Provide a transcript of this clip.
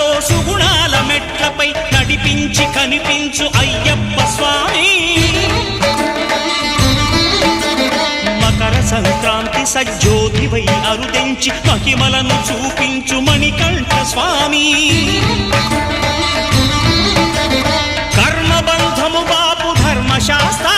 సుఖాలతో సుగుణాల మెట్లపై నడిపించి కనిపించు అయ్యప్ప స్వామి. మకర సంక్రాంతి సజ్జోతివై అరుదెంచి మహిమలను చూపించు మణికంఠ స్వామి. కర్మబంధము బాపు ధర్మశాస్త్ర